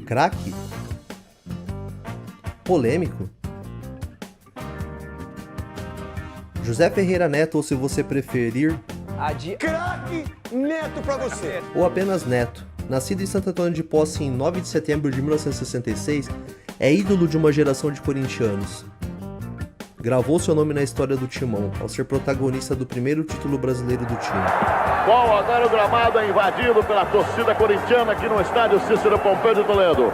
Craque? Polêmico? José Ferreira Neto, ou se você preferir, Craque Neto pra você! ou apenas Neto. Nascido em Santo Antônio de Posse em 9 de setembro de 1966, é ídolo de uma geração de corintianos. Gravou seu nome na história do Timão, ao ser protagonista do primeiro título brasileiro do time. Bom, agora o gramado é invadido pela torcida corintiana aqui no estádio Cícero Pompeu de Toledo.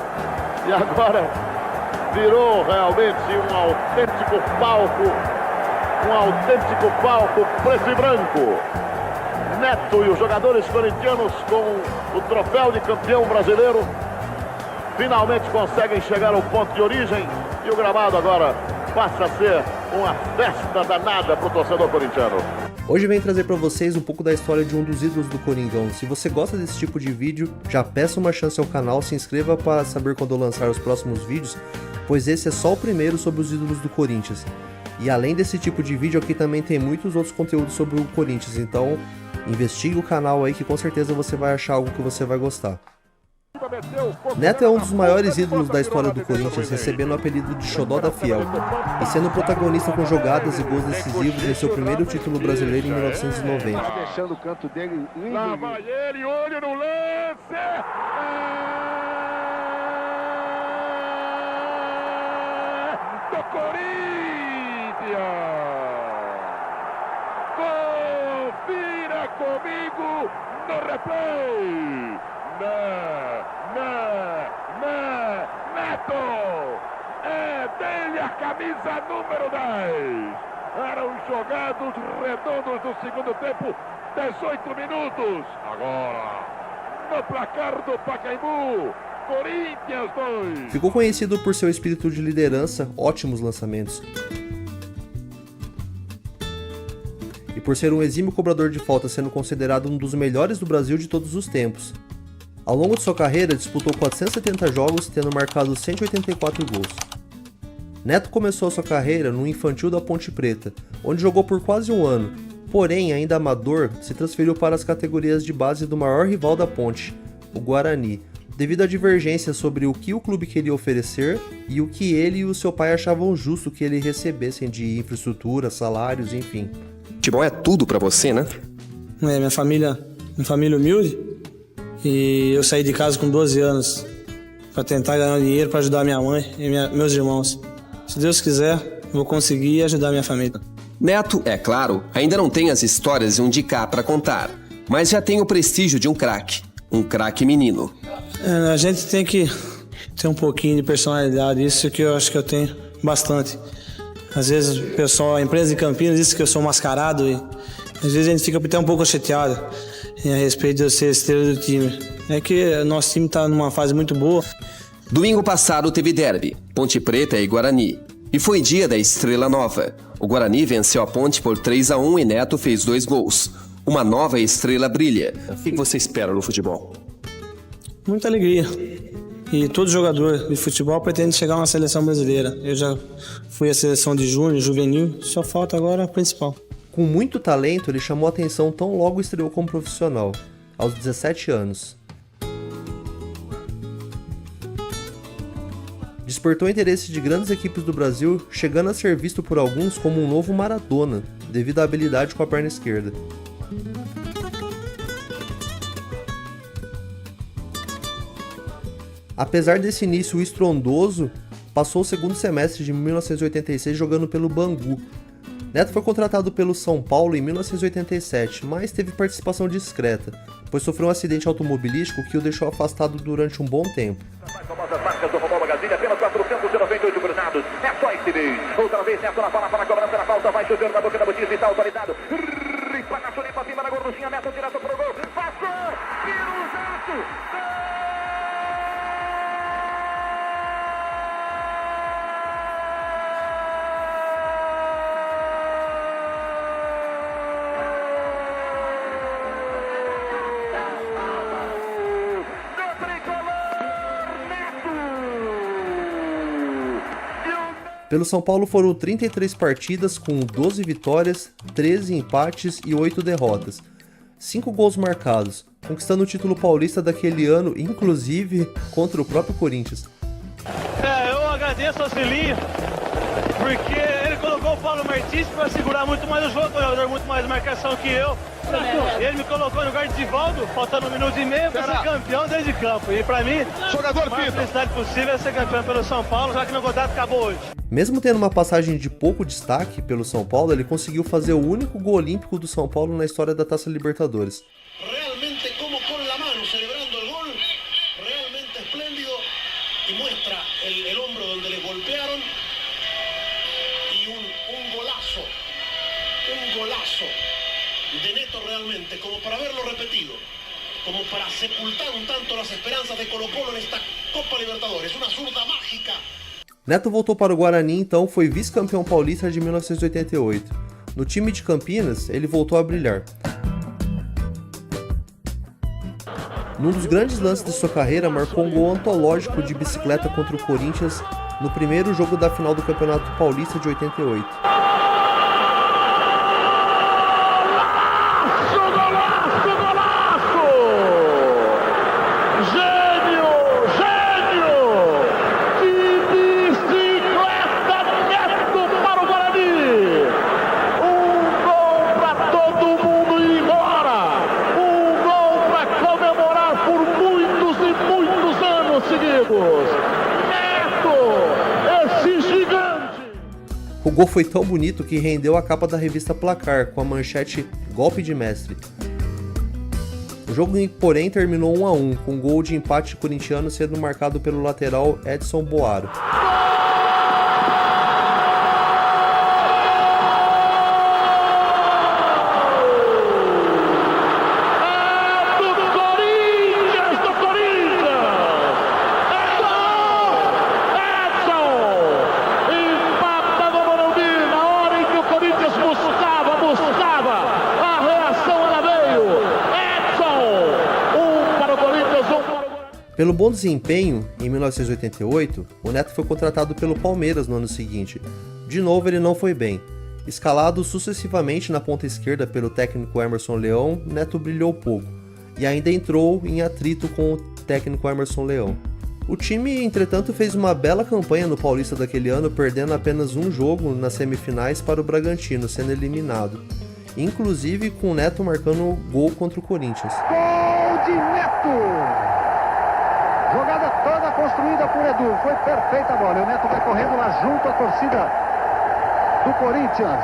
E agora virou realmente um autêntico palco preto e branco. Neto e os jogadores corintianos com o troféu de campeão brasileiro finalmente conseguem chegar ao ponto de origem e o gramado agora passa a ser uma festa danada para o torcedor corintiano. Hoje venho trazer para vocês um pouco da história de um dos ídolos do Coringão. Se você gosta desse tipo de vídeo, já peça uma chance ao canal, se inscreva para saber quando eu lançar os próximos vídeos, pois esse é só o primeiro sobre os ídolos do Corinthians. E além desse tipo de vídeo, aqui também tem muitos outros conteúdos sobre o Corinthians, então investigue o canal aí que com certeza você vai achar algo que você vai gostar. Neto é um dos maiores ídolos da história do Corinthians, recebendo o apelido de Xodó da Fiel, e sendo protagonista com jogadas e gols decisivos em seu primeiro título brasileiro em 1990. Deixando o canto dele lindo. Lá vai ele, olho no lance! Do Corinthians! Confira comigo no replay! Neto! É dele a camisa número 10! Eram jogados redondos do segundo tempo, 18 minutos! Agora, no placar do Pacaembu, Corinthians 2! Ficou conhecido por seu espírito de liderança, ótimos lançamentos, e por ser um exímio cobrador de faltas, sendo considerado um dos melhores do Brasil de todos os tempos. Ao longo de sua carreira, disputou 470 jogos, tendo marcado 184 gols. Neto começou sua carreira no infantil da Ponte Preta, onde jogou por quase um ano, porém, ainda amador, se transferiu para as categorias de base do maior rival da Ponte, o Guarani, devido a divergências sobre o que o clube queria oferecer e o que ele e o seu pai achavam justo que ele recebessem de infraestrutura, salários, enfim. Futebol é tudo pra você, né? Minha família humilde. E eu saí de casa com 12 anos para tentar ganhar dinheiro para ajudar minha mãe e meus irmãos. Se Deus quiser, vou conseguir ajudar minha família. Neto, é claro, ainda não tem as histórias de um de cá pra contar, mas já tem o prestígio de um craque menino. A gente tem que ter um pouquinho de personalidade, isso que eu acho que eu tenho bastante. Às vezes o pessoal, a empresa de Campinas diz que eu sou mascarado e às vezes a gente fica até um pouco chateado a respeito de eu ser estrela do time. É que o nosso time está numa fase muito boa. Domingo passado teve derby, Ponte Preta e Guarani. E foi dia da estrela nova. O Guarani venceu a Ponte por 3-1 e Neto fez 2 gols. Uma nova estrela brilha. O que você espera no futebol? Muita alegria. E todo jogador de futebol pretende chegar a uma seleção brasileira. Eu já fui à seleção de júnior, juvenil, só falta agora a principal. Com muito talento, ele chamou a atenção tão logo estreou como profissional, aos 17 anos. Despertou interesse de grandes equipes do Brasil, chegando a ser visto por alguns como um novo Maradona, devido à habilidade com a perna esquerda. Apesar desse início estrondoso, passou o segundo semestre de 1986 jogando pelo Bangu. Neto foi contratado pelo São Paulo em 1987, mas teve participação discreta, pois sofreu um acidente automobilístico que o deixou afastado durante um bom tempo. Famosas marcas do Robô Magazine, apenas 498 cruzados. É só esse mês. Outra vez, Neto na bola para a cobrança da falta. Vai chutando na boca da Batista e está autorizado. Pagaço limpa cima na gorduchinha. Neto direto pro gol. Passou! Piruzato! Pelo São Paulo foram 33 partidas com 12 vitórias, 13 empates e 8 derrotas. 5 gols marcados, conquistando o título paulista daquele ano, inclusive contra o próprio Corinthians. Eu agradeço ao Cilinho, porque ele colocou o Paulo Martins para segurar muito mais o jogo, um jogador muito mais marcação que eu. Ele me colocou no lugar de Divaldo, faltando 1 minuto e meio para ser campeão dentro de campo. E para mim, a maior felicidade possível é ser campeão pelo São Paulo, já que meu contrato acabou hoje. Mesmo tendo uma passagem de pouco destaque pelo São Paulo, ele conseguiu fazer o único gol olímpico do São Paulo na história da Taça Libertadores. Realmente como con la mano celebrando el gol, realmente espléndido y muestra el hombro donde le golpearon y un golazo de Neto realmente, como para haberlo repetido, como para sepultar un tanto las esperanzas de Colo-Colo en esta Copa Libertadores, una zurda mágica. Neto voltou para o Guarani, então foi vice-campeão paulista de 1988. No time de Campinas, ele voltou a brilhar. Num dos grandes lances de sua carreira, marcou um gol antológico de bicicleta contra o Corinthians no primeiro jogo da final do Campeonato Paulista de 88. O gol foi tão bonito que rendeu a capa da revista Placar, com a manchete Golpe de Mestre. O jogo, porém, terminou 1-1, com um gol de empate corintiano sendo marcado pelo lateral Edson Boaro. Pelo bom desempenho, em 1988, o Neto foi contratado pelo Palmeiras no ano seguinte. De novo, ele não foi bem. Escalado sucessivamente na ponta esquerda pelo técnico Emerson Leão, Neto brilhou pouco, e ainda entrou em atrito com o técnico Emerson Leão. O time, entretanto, fez uma bela campanha no Paulista daquele ano, perdendo apenas um jogo nas semifinais para o Bragantino, sendo eliminado. Inclusive com o Neto marcando gol contra o Corinthians. Gol de Neto! Jogada toda construída por Edu. Foi perfeita a bola. E o Neto vai correndo lá junto à torcida do Corinthians.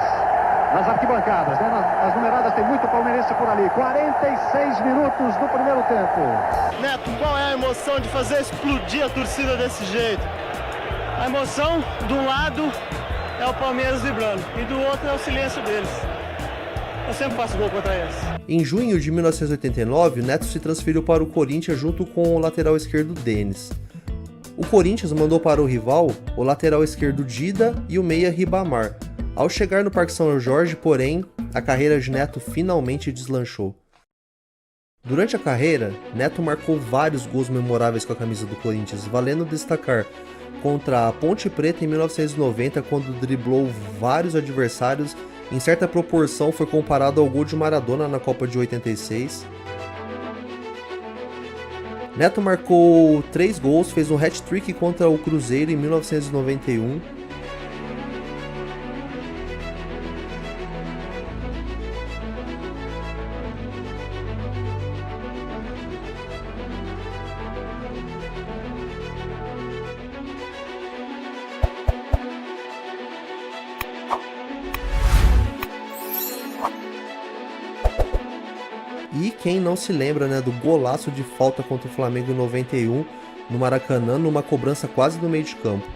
Nas arquibancadas, né? Nas numeradas tem muito palmeirense por ali. 46 minutos do primeiro tempo. Neto, qual é a emoção de fazer explodir a torcida desse jeito? A emoção, de um lado, é o Palmeiras vibrando. E do outro é o silêncio deles. Eu sempre faço gol contra eles. Em junho de 1989, Neto se transferiu para o Corinthians junto com o lateral esquerdo Denis. O Corinthians mandou para o rival o lateral esquerdo Dida e o meia Ribamar. Ao chegar no Parque São Jorge, porém, a carreira de Neto finalmente deslanchou. Durante a carreira, Neto marcou vários gols memoráveis com a camisa do Corinthians, valendo destacar contra a Ponte Preta em 1990, quando driblou vários adversários. Em certa proporção foi comparado ao gol de Maradona na Copa de 86. Neto marcou 3 gols, fez um hat-trick contra o Cruzeiro em 1991. E quem não se lembra, né, do golaço de falta contra o Flamengo em 91, no Maracanã, numa cobrança quase do meio de campo.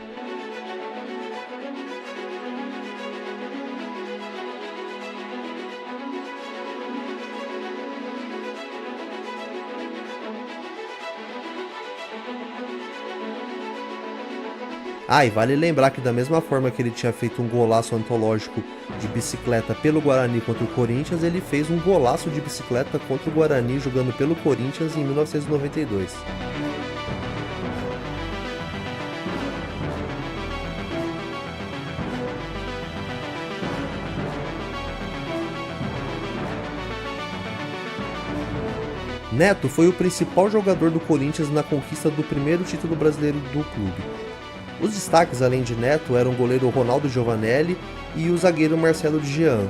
Ah, e vale lembrar que da mesma forma que ele tinha feito um golaço antológico de bicicleta pelo Guarani contra o Corinthians, ele fez um golaço de bicicleta contra o Guarani jogando pelo Corinthians em 1992. Neto foi o principal jogador do Corinthians na conquista do primeiro título brasileiro do clube. Os destaques, além de Neto, eram o goleiro Ronaldo Giovanelli e o zagueiro Marcelo de Jean.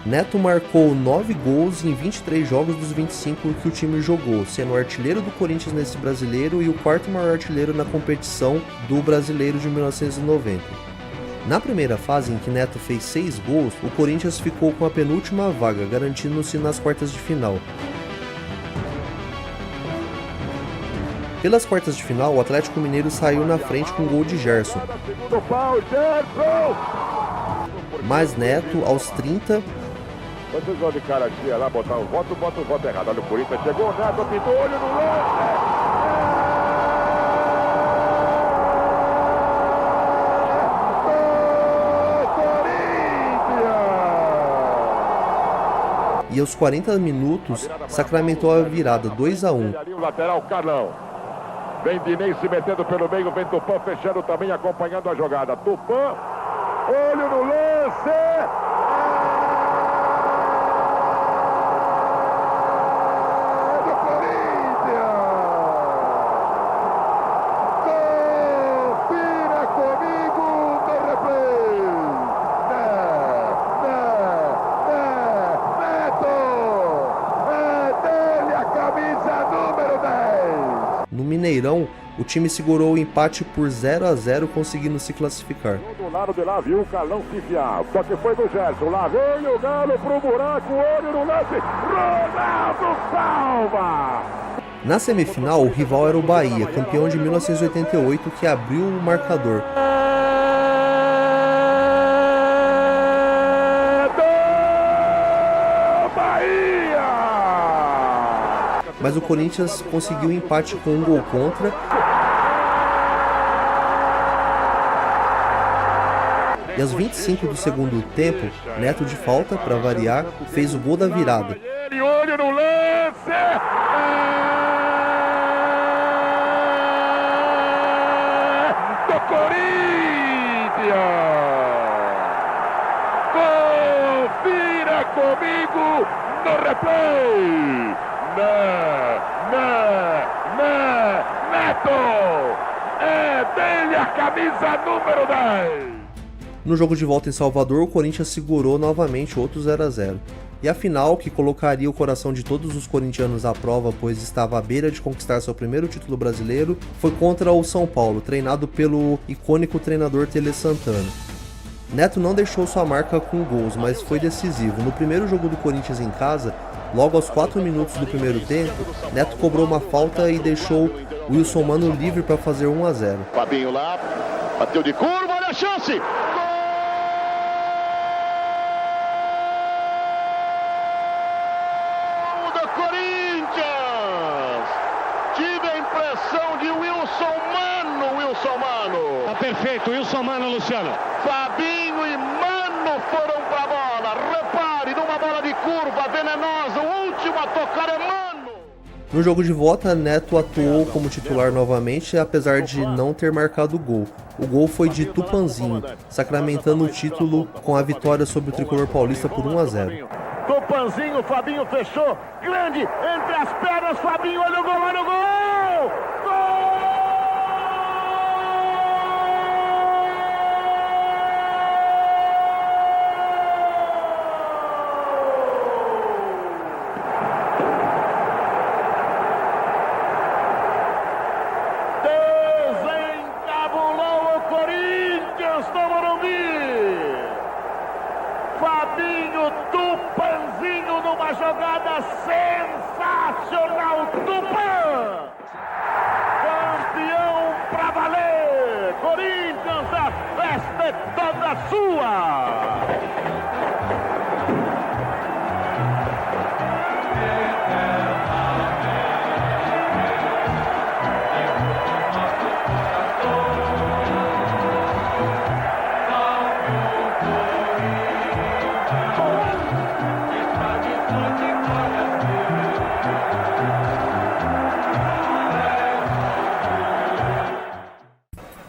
Neto marcou 9 gols em 23 jogos dos 25 que o time jogou, sendo o artilheiro do Corinthians nesse brasileiro e o quarto maior artilheiro na competição do brasileiro de 1990. Na primeira fase, em que Neto fez 6 gols, o Corinthians ficou com a penúltima vaga, garantindo-se nas quartas de final. Pelas quartas de final, o Atlético Mineiro saiu na frente com o gol de Gerson. Mas Neto, aos 30... Vocês vão de cara aqui, lá, botar o voto errado. Olha o Corinthians, chegou o Neto, pintou, olho no lance! E aos 40 minutos, sacramentou a virada 2-1. O lateral, Carlão. Vem Dinei se metendo pelo meio, vem Tupã fechando também, acompanhando a jogada. Tupã, olho no lance! É do Corinthians! Confira comigo no replay! Neto! É dele a camisa número 10! No Mineirão, o time segurou o empate por 0-0, conseguindo se classificar. Do lado de lá viu o Carlão se enfiar, só que foi do Gerson. Lá veio o Galo pro buraco, olho no lance, Ronaldo salva! Na semifinal, o rival era o Bahia, campeão de 1988, que abriu o marcador. Mas o Corinthians conseguiu um empate com um gol contra. E aos 25 do segundo tempo, Neto, de falta, para variar, fez o gol da virada. Olho no lance! Do Corinthians! Confira comigo no replay! Neto! É dele a camisa número 10! No jogo de volta em Salvador, o Corinthians segurou novamente outro 0-0. E a final, que colocaria o coração de todos os corintianos à prova, pois estava à beira de conquistar seu primeiro título brasileiro, foi contra o São Paulo, treinado pelo icônico treinador Tele Santana. Neto não deixou sua marca com gols, mas foi decisivo. No primeiro jogo do Corinthians em casa, logo aos 4 minutos do primeiro tempo, Neto cobrou uma falta e deixou o Wilson Mano livre para fazer 1-0. Fabinho lá, bateu de curva, olha a chance! Perfeito, Wilson Mano, Luciano. Fabinho e Mano foram pra bola. Repare, numa bola de curva venenosa, o último a tocar é Mano. No jogo de volta, Neto atuou como titular novamente, apesar de não ter marcado gol. O gol foi de Tupanzinho, sacramentando o título com a vitória sobre o tricolor paulista por 1-0. Tupanzinho, Fabinho fechou, grande, entre as pernas, Fabinho, olha o gol, olha o gol! Gol! Fabinho, Tupanzinho numa jogada sensacional, Tupã! Campeão pra valer! Corinthians, a festa é toda sua!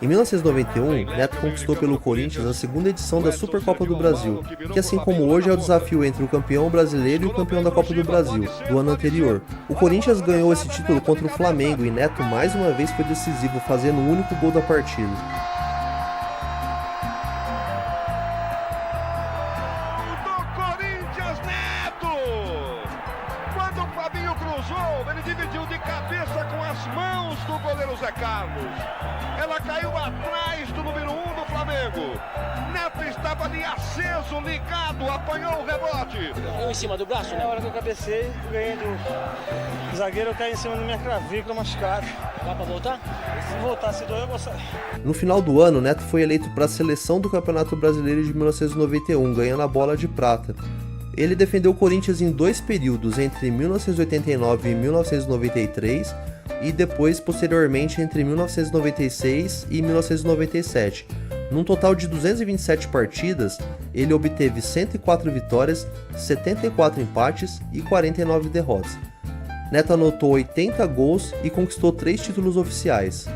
Em 1991, Neto conquistou pelo Corinthians a segunda edição da Supercopa do Brasil, que assim como hoje é o desafio entre o campeão brasileiro e o campeão da Copa do Brasil, do ano anterior. O Corinthians ganhou esse título contra o Flamengo e Neto mais uma vez foi decisivo, fazendo o único gol da partida. Ele dividiu de cabeça com as mãos do goleiro Zé Carlos. Ela caiu atrás do número 1 do Flamengo. Neto estava ali aceso, ligado, apanhou o rebote. Eu em cima do braço, né? Na hora que eu cabecei, ganhei do zagueiro, eu caí em cima da minha clavícula machucada. Dá pra voltar? Se voltar, se doer, eu vou sair. No final do ano, Neto foi eleito para a seleção do Campeonato Brasileiro de 1991, ganhando a bola de prata. Ele defendeu o Corinthians em 2 períodos, entre 1989 e 1993, e depois, posteriormente, entre 1996 e 1997. Num total de 227 partidas, ele obteve 104 vitórias, 74 empates e 49 derrotas. Neto anotou 80 gols e conquistou 3 títulos oficiais.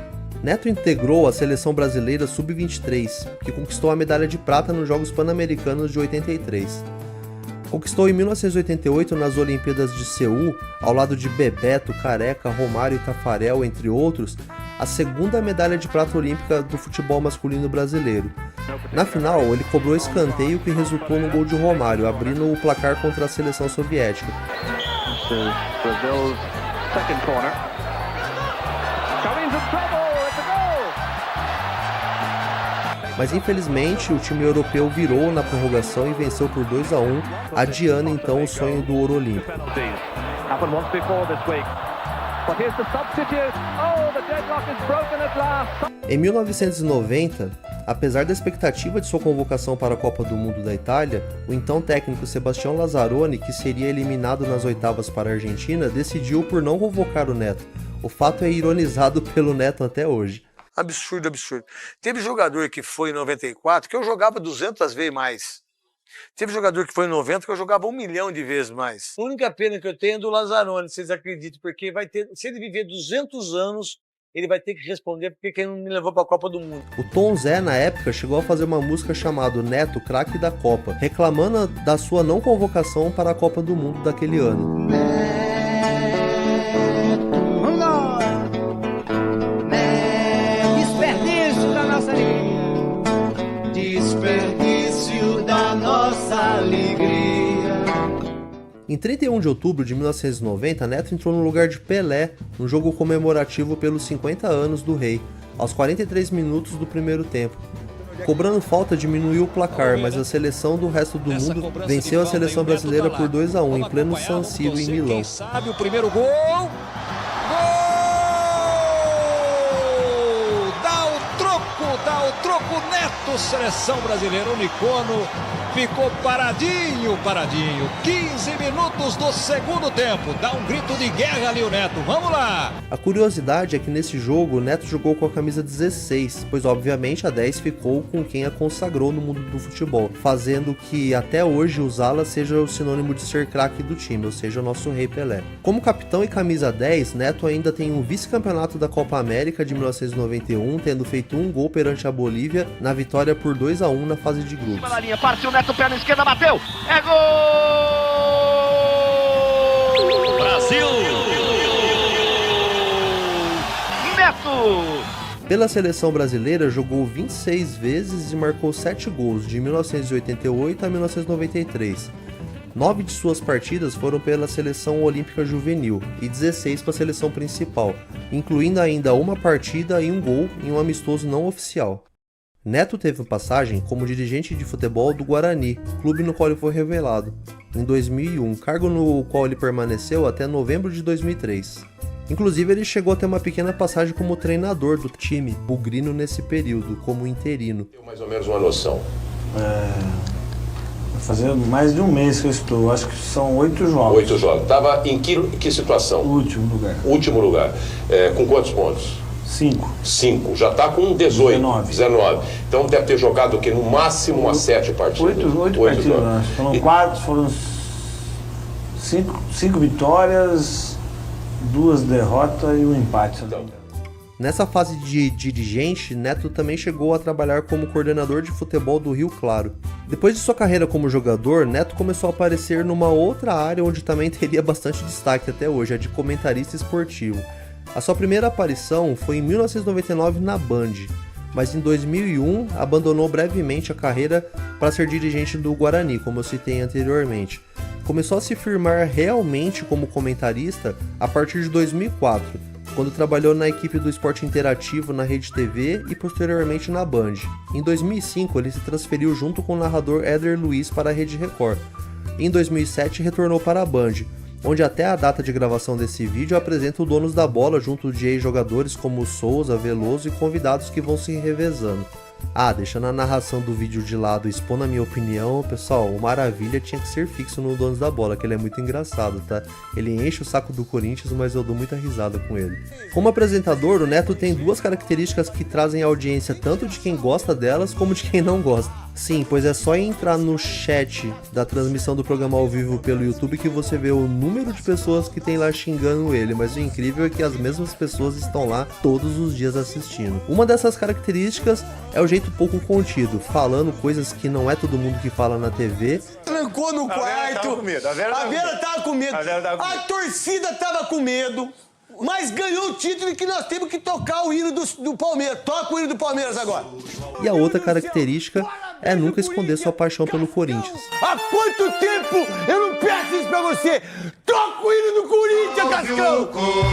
Neto integrou a seleção brasileira Sub-23, que conquistou a medalha de prata nos Jogos Pan-Americanos de 83. Conquistou em 1988 nas Olimpíadas de Seul, ao lado de Bebeto, Careca, Romário e Tafarel, entre outros, a segunda medalha de prata olímpica do futebol masculino brasileiro. Na final, ele cobrou escanteio que resultou no gol de Romário, abrindo o placar contra a seleção soviética. Mas infelizmente o time europeu virou na prorrogação e venceu por 2-1, adiando então o sonho do ouro olímpico. Em 1990, apesar da expectativa de sua convocação para a Copa do Mundo da Itália, o então técnico Sebastião Lazzaroni, que seria eliminado nas oitavas para a Argentina, decidiu por não convocar o Neto. O fato é ironizado pelo Neto até hoje. Absurdo, absurdo. Teve jogador que foi em 94 que eu jogava 200 vezes mais. Teve jogador que foi em 90 que eu jogava 1 milhão de vezes mais. A única pena que eu tenho é do Lazzaroni, vocês acreditam, porque vai ter, se ele viver 200 anos, ele vai ter que responder porque ele não me levou para a Copa do Mundo. O Tom Zé, na época, chegou a fazer uma música chamada Neto, craque da Copa, reclamando da sua não convocação para a Copa do Mundo daquele ano. Desperdício da nossa alegria. Em 31 de outubro de 1990, Neto entrou no lugar de Pelé, no jogo comemorativo pelos 50 anos do Rei, aos 43 minutos do primeiro tempo. Cobrando falta, diminuiu o placar, mas a seleção do resto do mundo venceu a seleção brasileira por 2-1 em pleno San Siro, em Milão. Quem sabe o primeiro gol? Dá o troco, Neto, seleção brasileira. O Nicono ficou paradinho. 15 minutos do segundo tempo. Dá um grito de guerra ali o Neto. Vamos lá! A curiosidade é que nesse jogo o Neto jogou com a camisa 16, pois obviamente a 10 ficou com quem a consagrou no mundo do futebol, fazendo que até hoje usá-la seja o sinônimo de ser craque do time, ou seja, o nosso Rei Pelé. Como capitão e camisa 10, Neto ainda tem um vice-campeonato da Copa América de 1991, tendo feito um gol perante a Bolívia na vitória por 2-1 na fase de grupos. Partiu Neto, perna esquerda, bateu, é gol! Brasil! Neto! Pela seleção brasileira, jogou 26 vezes e marcou 7 gols, de 1988 a 1993. 9 de suas partidas foram pela seleção olímpica juvenil e 16 para a seleção principal, incluindo ainda uma partida e um gol em um amistoso não oficial. Neto teve passagem como dirigente de futebol do Guarani, clube no qual ele foi revelado, em 2001, cargo no qual ele permaneceu até novembro de 2003. Inclusive, ele chegou a ter uma pequena passagem como treinador do time bugrino nesse período, como interino. Tenho mais ou menos uma noção. Fazendo mais de um mês que eu estou, acho que são 8 jogos. 8 jogos. Estava em que situação? Último lugar. Último lugar. Com quantos pontos? 5. Já está com 18. 19. Então deve ter jogado o quê? No máximo umas 7 partidas. 8 partidas, acho. Foram 5 vitórias, 2 derrotas e um empate. Então, Nessa fase de dirigente, Neto também chegou a trabalhar como coordenador de futebol do Rio Claro. Depois de sua carreira como jogador, Neto começou a aparecer numa outra área onde também teria bastante destaque até hoje, a de comentarista esportivo. A sua primeira aparição foi em 1999 na Band, mas em 2001 abandonou brevemente a carreira para ser dirigente do Guarani, como eu citei anteriormente. Começou a se firmar realmente como comentarista a partir de 2004, quando trabalhou na equipe do Esporte Interativo na Rede TV e posteriormente na Band. Em 2005 ele se transferiu junto com o narrador Éder Luiz para a Rede Record. Em 2007 retornou para a Band, onde até a data de gravação desse vídeo apresenta o Donos da Bola junto de ex-jogadores como Souza, Veloso e convidados que vão se revezando. Deixando a narração do vídeo de lado e expondo a minha opinião, pessoal, o Maravilha tinha que ser fixo no Donos da Bola, que ele é muito engraçado, tá? Ele enche o saco do Corinthians, mas eu dou muita risada com ele. Como apresentador, o Neto tem duas características que trazem audiência tanto de quem gosta delas, como de quem não gosta. Sim, pois é só entrar no chat da transmissão do programa ao vivo pelo YouTube que você vê o número de pessoas que tem lá xingando ele, mas o incrível é que as mesmas pessoas estão lá todos os dias assistindo. Uma dessas características é o jeito pouco contido, falando coisas que não é todo mundo que fala na TV. Trancou no quarto, a Vera tava com medo, a torcida tava com medo, mas ganhou o título e que nós temos que tocar o hino do Palmeiras. Toca o hino do Palmeiras agora. E a outra característica é nunca esconder sua paixão pelo Corinthians. Há quanto tempo eu não peço isso pra você? Toca o hino do Corinthians, Cascão!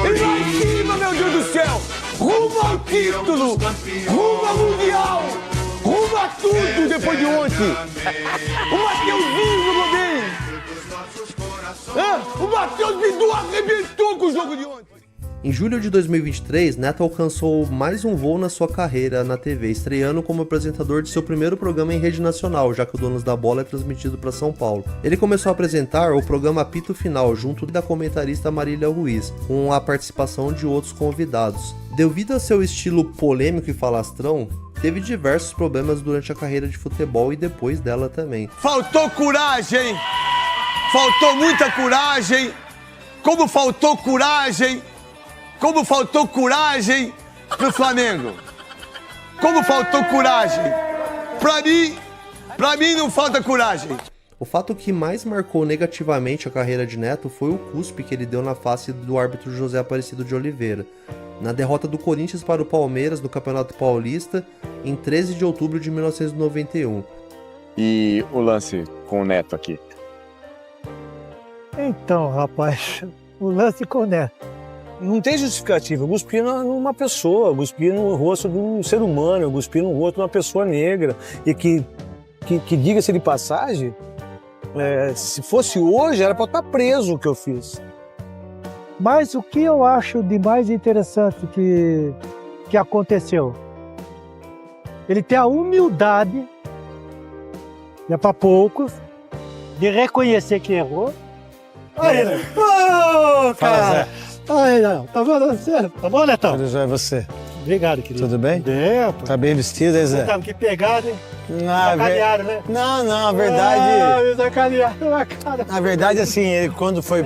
E lá em cima, meu Deus do céu! Rumo ao título! Rumo ao Mundial! Rumo a tudo depois de ontem! O Mateuzinho jogou bem! O Matheus Bidu arrebentou com o jogo de ontem! Em julho de 2023, Neto alcançou mais um voo na sua carreira na TV, estreando como apresentador de seu primeiro programa em rede nacional, já que o Donos da Bola é transmitido para São Paulo. Ele começou a apresentar o programa Apito Final, junto da comentarista Marília Ruiz, com a participação de outros convidados. Devido a seu estilo polêmico e falastrão, teve diversos problemas durante a carreira de futebol e depois dela também. Faltou coragem! Faltou muita coragem! Como faltou coragem! Como faltou coragem pro Flamengo. Como faltou coragem. Pra mim não falta coragem. O fato que mais marcou negativamente a carreira de Neto foi o cuspe que ele deu na face do árbitro José Aparecido de Oliveira, na derrota do Corinthians para o Palmeiras no Campeonato Paulista em 13 de outubro de 1991. E o lance com o Neto aqui? Então, rapaz, o lance com o Neto. Não tem justificativa. Eu cuspi numa pessoa, eu cuspi no rosto de um ser humano, eu cuspi no rosto de uma pessoa negra. E que diga-se de passagem, se fosse hoje, era para estar preso o que eu fiz. Mas o que eu acho de mais interessante que aconteceu? Ele tem a humildade, é para poucos, de reconhecer que errou. Aí, cara! Aí, não. Tá vendo você? Tá bom, Netão? Tudo já é você. Obrigado, querido. Tudo bem? Pô. Tá bem vestido, hein, Zé? Que pegada, hein? Sacanearam, né? Não, na verdade... Sacanearam na cara. Na verdade, assim, ele, quando foi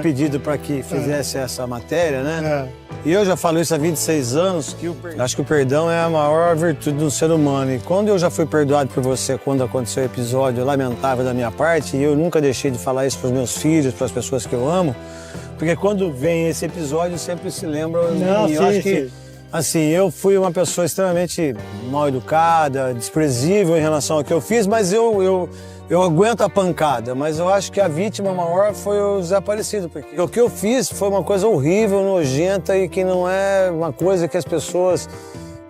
pedido para que fizesse essa matéria, né? E eu já falo isso há 26 anos, que acho que o perdão é a maior virtude do ser humano. E quando eu já fui perdoado por você, quando aconteceu o episódio lamentável da minha parte, e eu nunca deixei de falar isso para os meus filhos, para as pessoas que eu amo, porque quando vem esse episódio, sempre se lembra. Eu acho que, assim, eu fui uma pessoa extremamente mal educada, desprezível em relação ao que eu fiz, mas eu aguento a pancada. Mas eu acho que a vítima maior foi o Zé Aparecido, porque o que eu fiz foi uma coisa horrível, nojenta e que não é uma coisa que as pessoas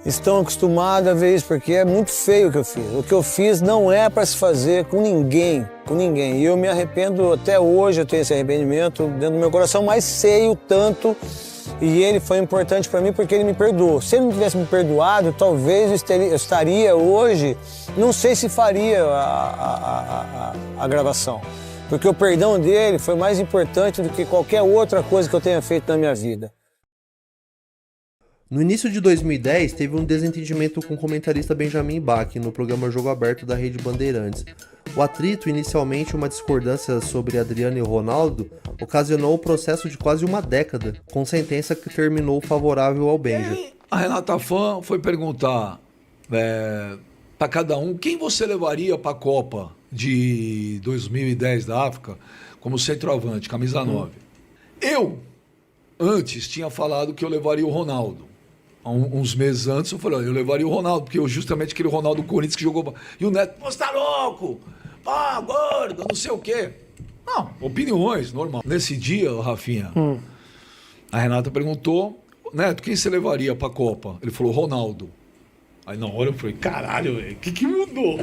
estão acostumadas a ver isso, porque é muito feio o que eu fiz. O que eu fiz não é para se fazer com ninguém, E eu me arrependo até hoje, eu tenho esse arrependimento dentro do meu coração, mas sei o tanto, e ele foi importante para mim porque ele me perdoou. Se ele não tivesse me perdoado, talvez eu estaria hoje, não sei se faria a gravação, porque o perdão dele foi mais importante do que qualquer outra coisa que eu tenha feito na minha vida. No início de 2010, teve um desentendimento com o comentarista Benjamin Bach no programa Jogo Aberto da Rede Bandeirantes. O atrito, inicialmente uma discordância sobre Adriano e Ronaldo, ocasionou o processo de quase uma década, com sentença que terminou favorável ao Benja. A Renata Fã foi perguntar para cada um quem você levaria para a Copa de 2010 da África como centroavante, camisa 9. Eu, antes, tinha falado que eu levaria o Ronaldo. Uns meses antes eu falei, eu levaria o Ronaldo, porque eu justamente aquele Ronaldo do Corinthians que jogou... E o Neto, você tá louco? Ah, gordo, não sei o quê. Não, opiniões, normal. Nesse dia, Rafinha, a Renata perguntou, Neto, quem você levaria pra Copa? Ele falou, Ronaldo. Aí na hora eu falei, caralho, velho, o que mudou?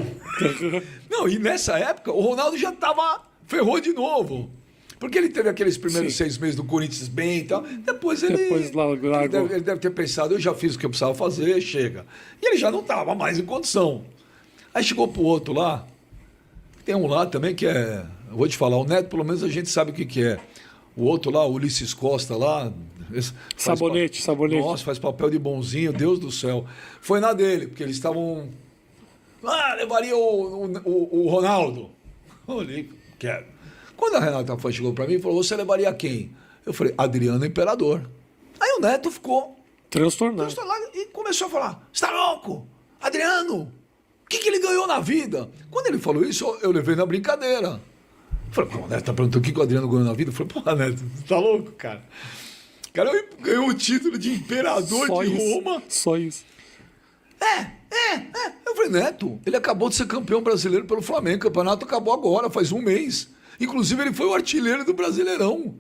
Não, e nessa época o Ronaldo já ferrou de novo. Porque ele teve aqueles primeiros 6 meses do Corinthians bem e tal. Depois ele deve ter pensado, eu já fiz o que eu precisava fazer, chega. E ele já não estava mais em condição. Aí chegou pro outro lá. Tem um lá também que é... Eu vou te falar, o Neto pelo menos a gente sabe o que é. O outro lá, o Ulisses Costa lá... Sabonete. Nossa, faz papel de bonzinho, Deus do céu. Foi na dele, porque eles estavam... levaria o Ronaldo. Eu olhei, quero. Quando a Renata chegou pra mim e falou, você levaria quem? Eu falei, Adriano Imperador. Aí o Neto ficou transtornado e começou a falar, você tá louco? Adriano, o que ele ganhou na vida? Quando ele falou isso, eu levei na brincadeira. Eu falei, pô, o Neto tá perguntando o que o Adriano ganhou na vida? Eu falei, pô, Neto, você tá louco, cara? O cara ganhou o título de Imperador de Roma. Só isso. Eu falei, Neto, ele acabou de ser campeão brasileiro pelo Flamengo. O campeonato acabou agora, faz um mês. Inclusive, ele foi o artilheiro do Brasileirão.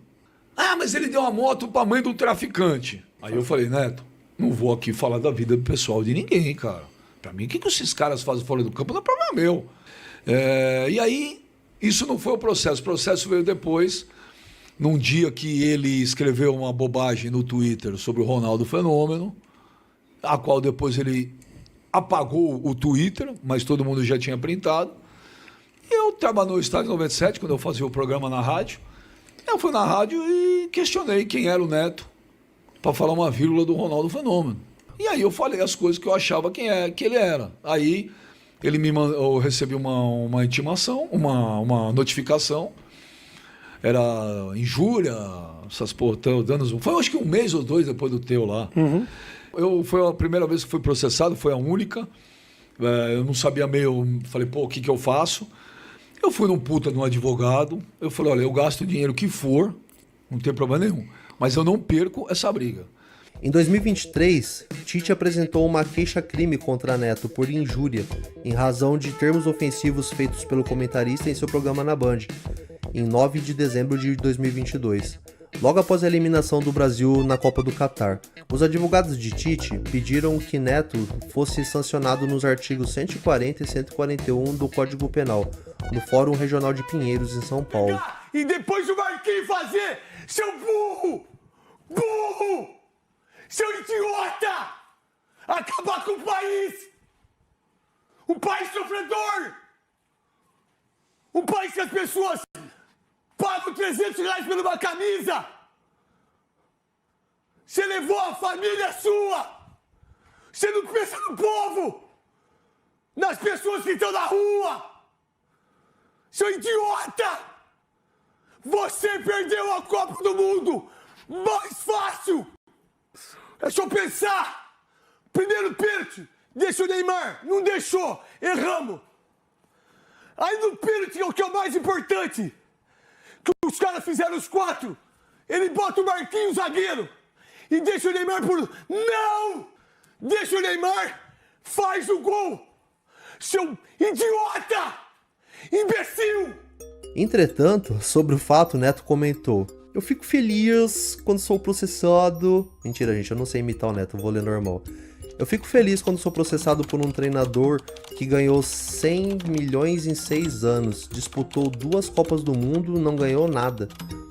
Mas ele deu uma moto pra mãe do traficante. Aí eu falei, Neto, não vou aqui falar da vida pessoal de ninguém, cara. Pra mim, o que esses caras fazem fora do campo não é problema meu. E aí, isso não foi o processo. O processo veio depois, num dia que ele escreveu uma bobagem no Twitter sobre o Ronaldo Fenômeno, a qual depois ele apagou o Twitter, mas todo mundo já tinha printado. Eu estava no Estádio 97, quando eu fazia o programa na rádio. Eu fui na rádio e questionei quem era o Neto para falar uma vírgula do Ronaldo Fenômeno. E aí eu falei as coisas que eu achava que ele era. Aí ele eu recebi uma intimação, uma notificação. Era injúria, essas danos. Foi acho que 1 mês ou 2 depois do teu lá. Foi a primeira vez que fui processado, foi a única. Eu não sabia meio, falei, pô, o que eu faço? Eu fui num puta de um advogado, eu falei, olha, eu gasto o dinheiro que for, não tem problema nenhum, mas eu não perco essa briga. Em 2023, Tite apresentou uma queixa-crime contra Neto por injúria, em razão de termos ofensivos feitos pelo comentarista em seu programa na Band, em 9 de dezembro de 2022. Logo após a eliminação do Brasil na Copa do Catar, os advogados de Tite pediram que Neto fosse sancionado nos artigos 140 e 141 do Código Penal, no Fórum Regional de Pinheiros, em São Paulo. E depois o Marquinhos fazer, seu burro! Burro! Seu idiota! Acabar com o país! Um país sofredor! Um país que as pessoas pagam R$300 por uma camisa! Você levou a família sua! Você não pensa no povo! Nas pessoas que estão na rua! Seu idiota! Você perdeu a Copa do Mundo! Mais fácil! Deixa eu pensar! Primeiro pênalti, deixa o Neymar, não deixou, erramos! Aí no pênalti, o que é o mais importante, que os caras fizeram os 4, ele bota o Marquinhos zagueiro e deixa o Neymar por... Não! Deixa o Neymar, faz o gol! Seu idiota! Imbecil! Entretanto, sobre o fato, Neto comentou: eu fico feliz quando sou processado... Mentira, gente, eu não sei imitar o Neto, vou ler normal. Eu fico feliz quando sou processado por um treinador que ganhou 100 milhões em 6 anos, disputou 2 Copas do Mundo, não ganhou nada,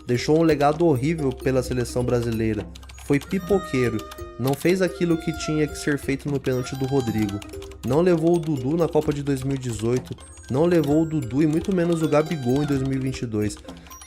deixou um legado horrível pela seleção brasileira, foi pipoqueiro, não fez aquilo que tinha que ser feito no pênalti do Rodrigo, não levou o Dudu na Copa de 2018, não levou o Dudu e muito menos o Gabigol em 2022.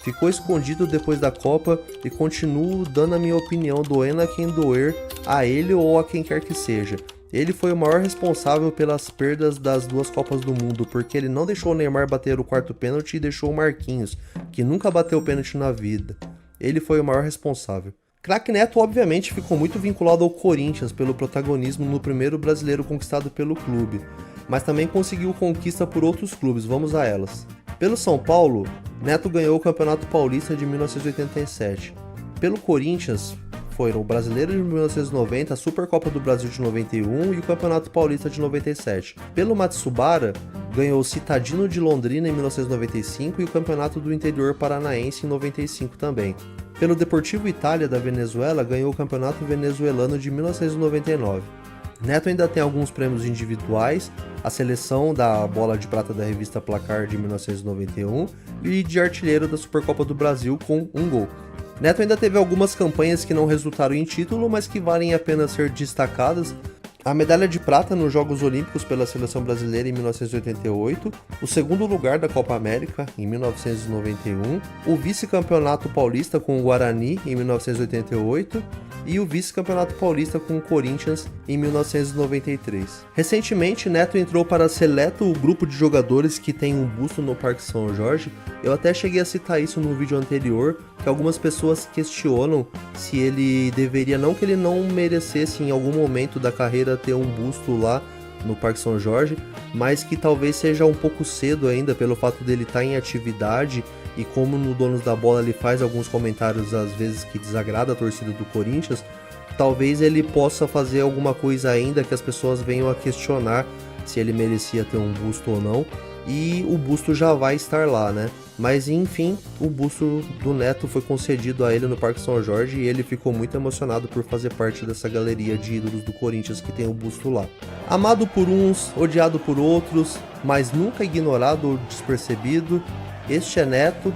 Ficou escondido depois da Copa e continuo dando a minha opinião, doendo a quem doer, a ele ou a quem quer que seja. Ele foi o maior responsável pelas perdas das 2 Copas do Mundo, porque ele não deixou o Neymar bater o 4º pênalti e deixou o Marquinhos, que nunca bateu pênalti na vida. Ele foi o maior responsável. Craque Neto obviamente ficou muito vinculado ao Corinthians pelo protagonismo no primeiro brasileiro conquistado pelo clube, mas também conseguiu conquista por outros clubes, vamos a elas. Pelo São Paulo, Neto ganhou o Campeonato Paulista de 1987. Pelo Corinthians, foram o Brasileiro de 1990, a Supercopa do Brasil de 91 e o Campeonato Paulista de 97. Pelo Matsubara, ganhou o Citadino de Londrina em 1995 e o Campeonato do Interior Paranaense em 95 também. Pelo Deportivo Itália da Venezuela, ganhou o Campeonato Venezuelano de 1999. Neto ainda tem alguns prêmios individuais, a seleção da Bola de Prata da revista Placar de 1991 e de artilheiro da Supercopa do Brasil com 1 gol. Neto ainda teve algumas campanhas que não resultaram em título, mas que valem a pena ser destacadas. A medalha de prata nos Jogos Olímpicos pela Seleção Brasileira em 1988, o segundo lugar da Copa América em 1991, o vice-campeonato paulista com o Guarani em 1988 e o vice-campeonato paulista com o Corinthians em 1993. Recentemente, Neto entrou para seleto grupo de jogadores que tem um busto no Parque São Jorge. Eu até cheguei a citar isso no vídeo anterior, que algumas pessoas questionam se ele deveria, não que ele não merecesse em algum momento da carreira ter um busto lá no Parque São Jorge, mas que talvez seja um pouco cedo ainda pelo fato dele estar em atividade e como no Donos da Bola ele faz alguns comentários às vezes que desagrada a torcida do Corinthians, talvez ele possa fazer alguma coisa ainda que as pessoas venham a questionar se ele merecia ter um busto ou não, e o busto já vai estar lá, né? Mas enfim, o busto do Neto foi concedido a ele no Parque São Jorge e ele ficou muito emocionado por fazer parte dessa galeria de ídolos do Corinthians que tem o busto lá. Amado por uns, odiado por outros, mas nunca ignorado ou despercebido, este é Neto,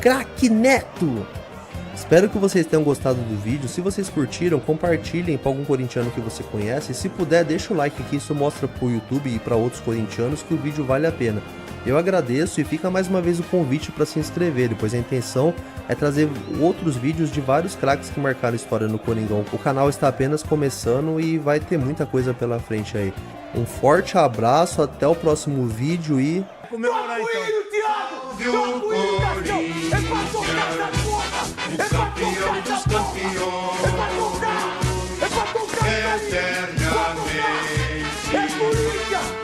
Craque Neto! Espero que vocês tenham gostado do vídeo. Se vocês curtiram, compartilhem para algum corintiano que você conhece. E se puder, deixa o like aqui, isso mostra para o YouTube e para outros corintianos que o vídeo vale a pena. Eu agradeço e fica mais uma vez o convite para se inscrever, pois a intenção é trazer outros vídeos de vários craques que marcaram história no Coringão. O canal está apenas começando e vai ter muita coisa pela frente aí. Um forte abraço, até o próximo vídeo e... Comemorar então. Thiago! É pra tocar essa porra! É pra tocar essa porra! É pra tocar! É pra tocar! Eternamente! É Corinthians!